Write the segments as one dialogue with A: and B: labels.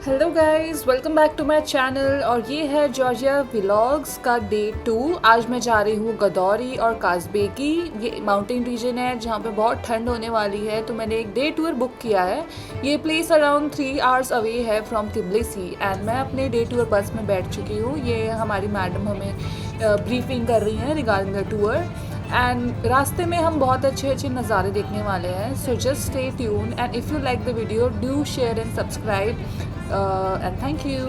A: Hello guys, welcome back to my channel. और ये है जॉर्जिया व्लॉग्स का डे 2। आज मैं जा रही हूँ गदौरी और काज़बेकी। ये माउंटेन रीजन है जहाँ पे बहुत ठंड होने वाली है, तो मैंने एक डे टूर बुक किया है। ये प्लेस अराउंड 3 आवर्स अवे है फ्रॉम तिबलिसी एंड मैं अपने डे टूर बस में बैठ चुकी हूँ। ये हमारी मैडम हमें ब्रीफिंग कर रही हैं रिगार्डिंग द टूर एंड रास्ते में हम बहुत अच्छे अच्छे नज़ारे देखने वाले हैं। So just stay tune and if you like the video do share and subscribe and thank you.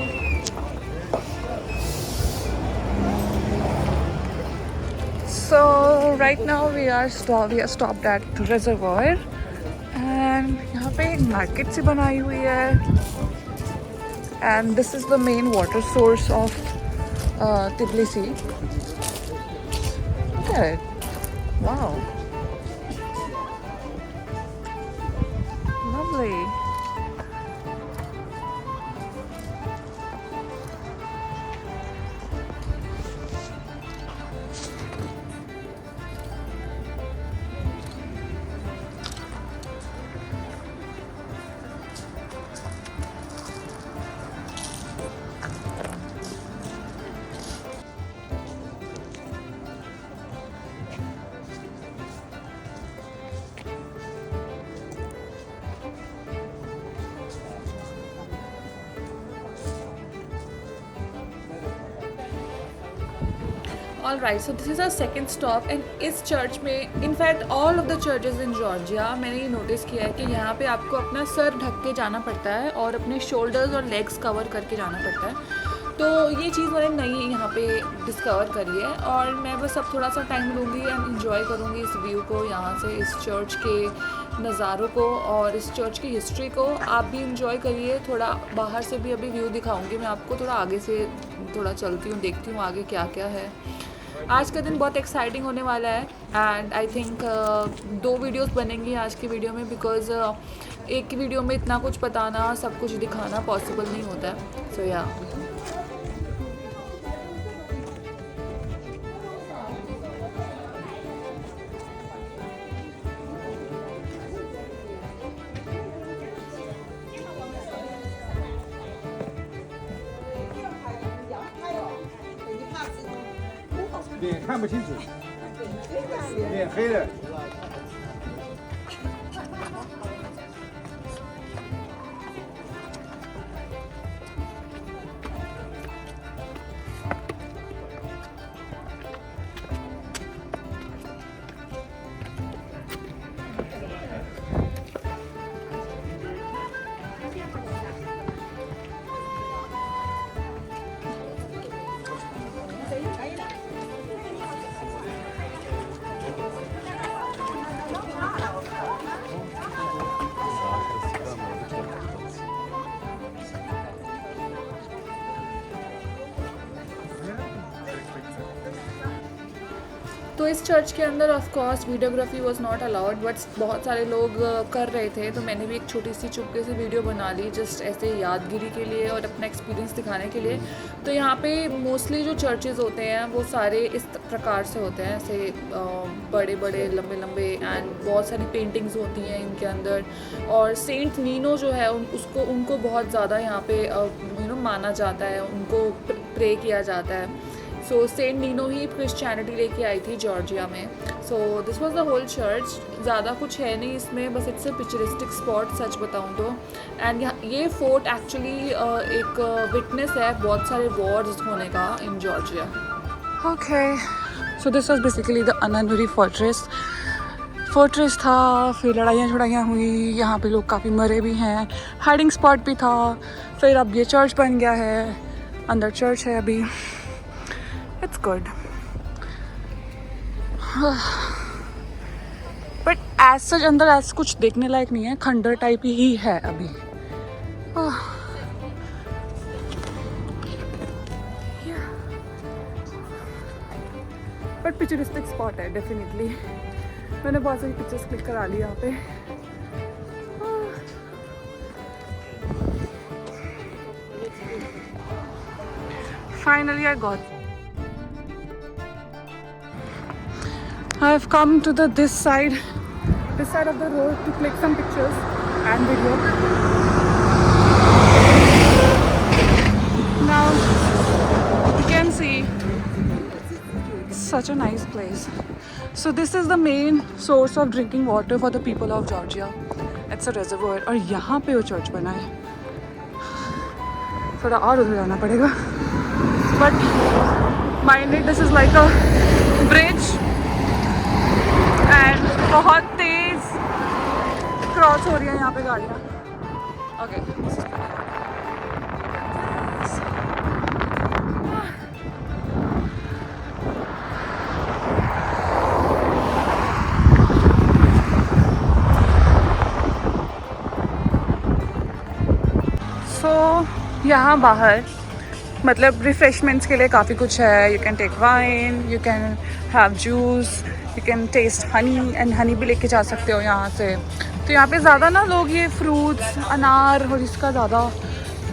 A: So right now we are stopped at reservoir and यहाँ पे एक मार्केट सी बनाई हुई है and this is the main water source of Tbilisi. Look at it. Wow. Lovely. All right, so this is our second stop and इस church में in fact all of the churches in Georgia मैंने ये notice किया है कि यहाँ पे आपको अपना सर ढक के जाना पड़ता है और अपने शोल्डर्स और लेग्स कवर करके जाना पड़ता है। तो ये चीज़ मैंने नई यहाँ पे डिस्कवर करी है और मैं बस अब थोड़ा सा टाइम लूँगी एंड इन्जॉय करूँगी इस व्यू को, यहाँ से इस चर्च के नज़ारों को और इस चर्च की हिस्ट्री को। आप भी इंजॉय करिए। थोड़ा बाहर से भी अभी व्यू दिखाऊँगी मैं आपको, थोड़ा आगे से थोड़ा चलती हूँ, देखती हूँ आगे क्या क्या है। आज का दिन बहुत एक्साइटिंग होने वाला है एंड आई थिंक 2 वीडियोस बनेंगी आज की वीडियो में बिकॉज एक की वीडियो में इतना कुछ बताना, सब कुछ दिखाना पॉसिबल नहीं होता है। सो या
B: 脸看不清楚，脸黑的。
A: तो इस चर्च के अंदर of course videography was not allowed but बहुत सारे लोग कर रहे थे, तो मैंने भी एक छोटी सी चुपके से वीडियो बना ली जस्ट ऐसे यादगिरी के लिए और अपना एक्सपीरियंस दिखाने के लिए। तो यहाँ पे मोस्टली जो चर्चेज़ होते हैं वो सारे इस प्रकार से होते हैं, ऐसे बड़े बड़े लंबे लंबे एंड बहुत सारी पेंटिंग्स होती हैं इनके अंदर। और सेंट नीनो जो है उनको बहुत ज़्यादा यहाँ पे माना जाता है, उनको प्रे किया जाता है। सो सेंट नीनो ही क्रिश्चियनिटी लेके आई थी जॉर्जिया में। So this was the whole church. ज़्यादा कुछ है नहीं इसमें, बस इट्स अ पिक्चरिस्टिक स्पॉट सच बताऊँ तो। एंड ये फोर्ट एक्चुअली एक विटनेस है बहुत सारे वॉर्स होने का in Georgia. Okay, so this was basically the Ananuri fortress था, फिर लड़ाइयाँ छड़ाइयाँ हुई, यहाँ पे लोग काफ़ी मरे भी हैं, हाइडिंग स्पॉट भी था। फिर अब ये चर्च बन गया है, अंदर चर्च है अभी। It's good. But as such अंदर ऐसा कुछ देखने लायक नहीं है, खंडर टाइप ही है अभी। बट पिक्चरिस्टिक स्पॉट है डेफिनेटली। मैंने बहुत सारी पिक्चर्स क्लिक करा ली यहाँ पे। Finally I got I've come to this side of the road to click some pictures and video. such a nice place. So this is the main source of drinking water for the people of Georgia. It's a reservoir. और यहाँ पे वो church बना है. थोड़ा और उधर जाना पड़ेगा. But mind it, this is like a bridge. And बहुत तेज क्रॉस हो रही है यहाँ पे गाड़ियाँ. Okay. यहाँ बाहर मतलब रिफ्रेशमेंट्स के लिए काफ़ी कुछ है. You can take wine, you can have juice, you can taste honey and honey भी लेके जा सकते हो यहाँ से. तो यहाँ पे ज़्यादा ना लोग ये फ्रूट्स, अनार और इसका ज़्यादा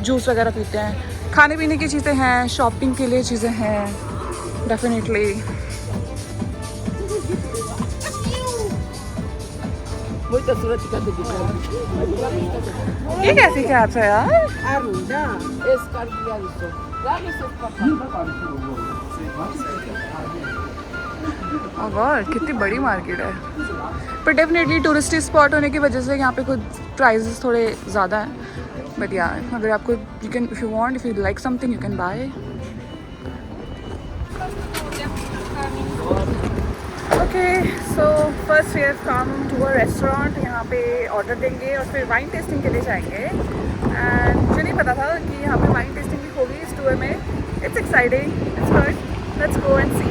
A: जूस वगैरह पीते हैं. खाने पीने की चीज़ें हैं, शॉपिंग के लिए चीज़ें हैं डेफिनेटली. ये कैसी कैप्स है यार? ओह गॉड, कितनी बड़ी मार्केट है. पर डेफिनेटली टूरिस्टी स्पॉट होने की वजह से यहाँ पे कुछ प्राइसेस थोड़े ज़्यादा हैं. बट यार अगर आपको you can, if you want, if you like something you can buy. Okay, so first we have come to a restaurant. यहाँ पे ऑर्डर देंगे और फिर वाइन टेस्टिंग के लिए जाएंगे. एंड मुझे नहीं पता था कि यहाँ पे वाइन टेस्टिंग भी होगी इस टूर में. It's exciting, it's good. Let's go and see.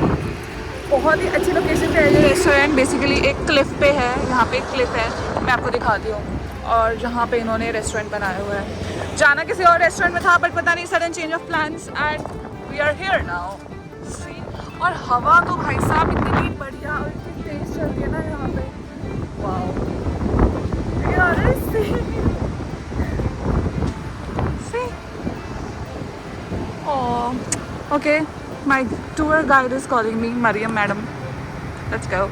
A: बहुत ही अच्छी लोकेशन पे है ये रेस्टोरेंट. बेसिकली एक क्लिफ पे है. यहाँ पे एक क्लिफ है, मैं आपको दिखाती हूँ. और जहाँ पे इन्होंने रेस्टोरेंट बनाया हुआ है. जाना किसी और रेस्टोरेंट में था बट पता नहीं, sudden change of plans and we are here now. और हवा तो भाई साहब इतनी बढ़िया और इतनी तेज चल रही है ना यहाँ पे. वाओ यार, okay, my tour guide is calling me, Mariam madam. Let's go.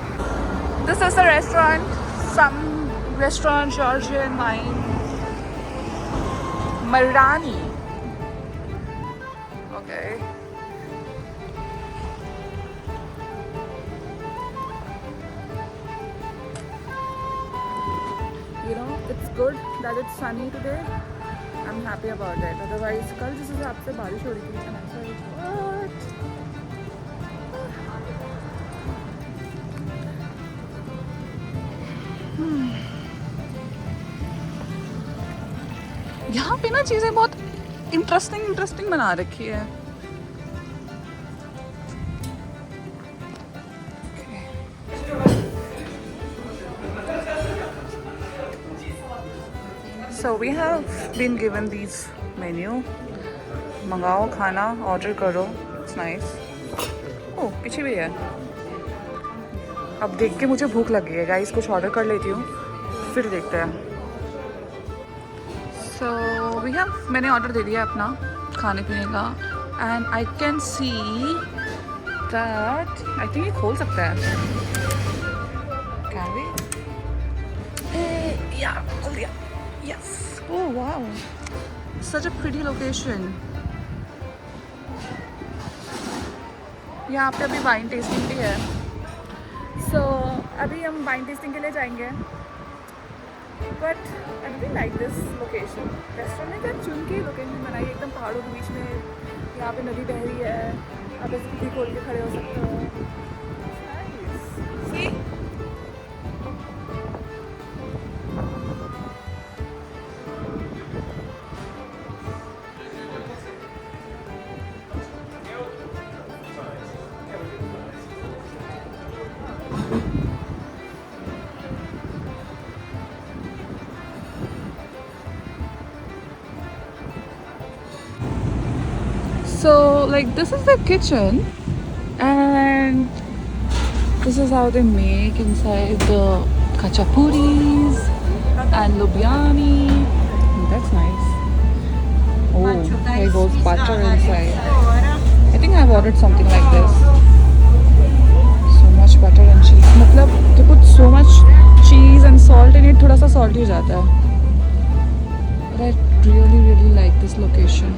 A: This is the restaurant, some restaurant Georgian wine, Marani. Okay, you know, it's good that it's sunny today. I'm happy about it. Otherwise कल जिस हिसाब से बारिश हो रही थी and I was like, what? यहाँ पे ना चीज़ें बहुत इंटरेस्टिंग बना रखी है. So we have been given these menu. मंगाओ खाना, ऑर्डर करो. It's nice. ओह पीछे भी है. अब देख के मुझे भूख लगी है गाइस, कुछ ऑर्डर कर लेती हूँ फिर देखते हैं. So we have, मैंने ऑर्डर दे दिया अपना खाने पीने का. And I can see that I think ये खोल सकता है. Can we? Yeah, खोल दिया. Yes. Oh wow. Such a pretty location. यहाँ पे अभी वाइन टेस्टिंग भी है. So अभी हम वाइन टेस्टिंग के लिए जाएंगे. But I really like this location. Restaurant ने क्या चुन के लोकेशन बनाई है, एकदम पहाड़ों के बीच में. यहाँ पे नदी बह रही है, आप ऐसे भी खोल के खड़े हो सकते हो. Nice. See? So like this is the kitchen and this is how they make inside the kachapuris and lubiani. That's nice. Oh, there goes butter inside. I think I've ordered something like this. So much butter and cheese. मतलब they put so much cheese and salt in it. थोड़ा सा salty हो जाता है. But I really like this location.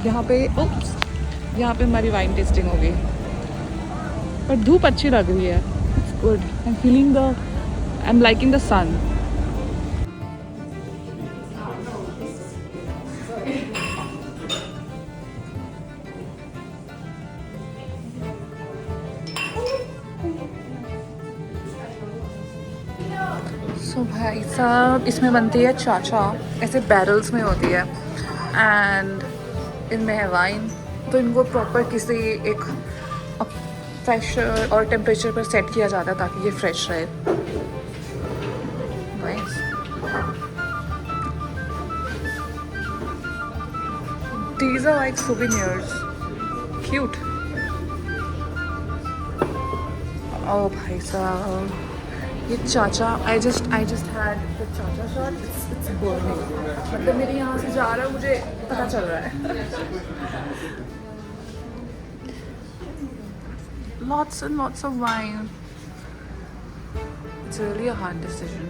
A: यहाँ पे यहाँ पे हमारी वाइन टेस्टिंग होगी। पर धूप अच्छी लग रही है, it's good. I am feeling the, I am liking the sun. So भाई साहब, इसमें बनती है चाचा, ऐसे बैरल्स में होती है एंड इनमें है वाइन। तो इनको प्रॉपर किसी एक प्रेशर और टेम्परेचर पर सेट किया जाता है ताकि ये फ्रेश रहे। Nice. These are like souvenirs. Cute. Oh भाई साहब, ये चाचा, I just had the चाचा shot. It's burning. मतलब मेरे यहाँ से जा रहा है, मुझे पता चल रहा है। Lots and lots of wine. It's really a hard decision.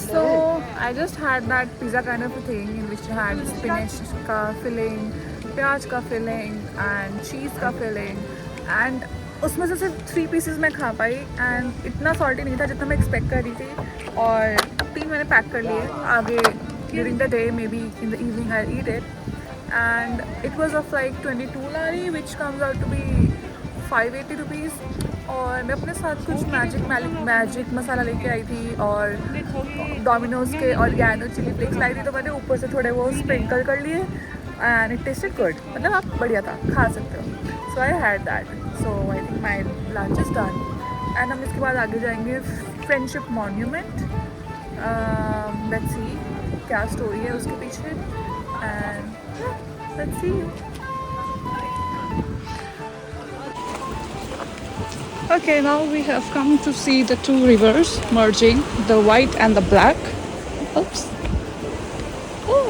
A: So I just had that pizza kind of a thing in which I had spinach ka filling, प्याज का filling and cheese का filling, and उसमें से सिर्फ 3 pieces मैं खा पाई and इतना salty नहीं था जितना मैं expect कर रही थी, और 3 मैंने पैक कर लिए। आगे during the day, maybe in the evening I'll eat it, and it was of like 22 lari, which comes out to be 580 rupees। और मैं अपने साथ कुछ मैजिक मसाला लेके आई थी और डोमिनोज के ऑर्गेनो चिली फ्लेक्स लाई थी, तो मैंने ऊपर से थोड़े वो स्प्रिंकल कर लिए एंड इट टेस्टेड गुड। मतलब आप बढ़िया था, खा सकते हो। So I had that. So I think my lunch is done and हम इसके बाद आगे जाएंगे फ्रेंडशिप मॉन्यूमेंट। लेट्स सी क्या स्टोरी है उसके पीछे and let's see. Okay, now we have come to see the two rivers merging, the white and the black. Oops. Oh.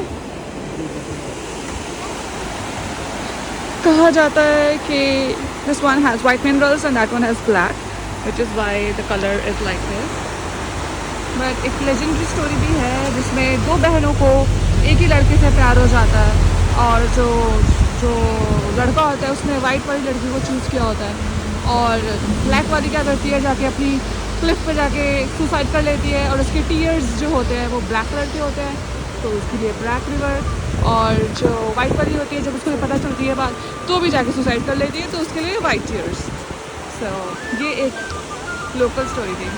A: कहा जाता है कि this one has white minerals and that one has black, which is why the color is like this. But एक legendary story भी है जिसमें 2 बहनों को एक ही लड़के से प्यार हो जाता है, और जो लड़का होता है उसने white वाली लड़की को चूज़ किया होता है, और ब्लैक वाली क्या करती है, जाके अपनी क्लिफ पे जाके सुसाइड कर लेती है, और उसके टीयर्स जो होते हैं वो ब्लैक कलर के होते हैं, तो उसके लिए ब्लैक रिवर। और जो वाइट वाली होती है, जब उसको पता चलती है बात, तो भी जाके सुसाइड कर लेती है, तो उसके लिए वाइट टीयर्स। सो ये एक लोकल स्टोरी थी।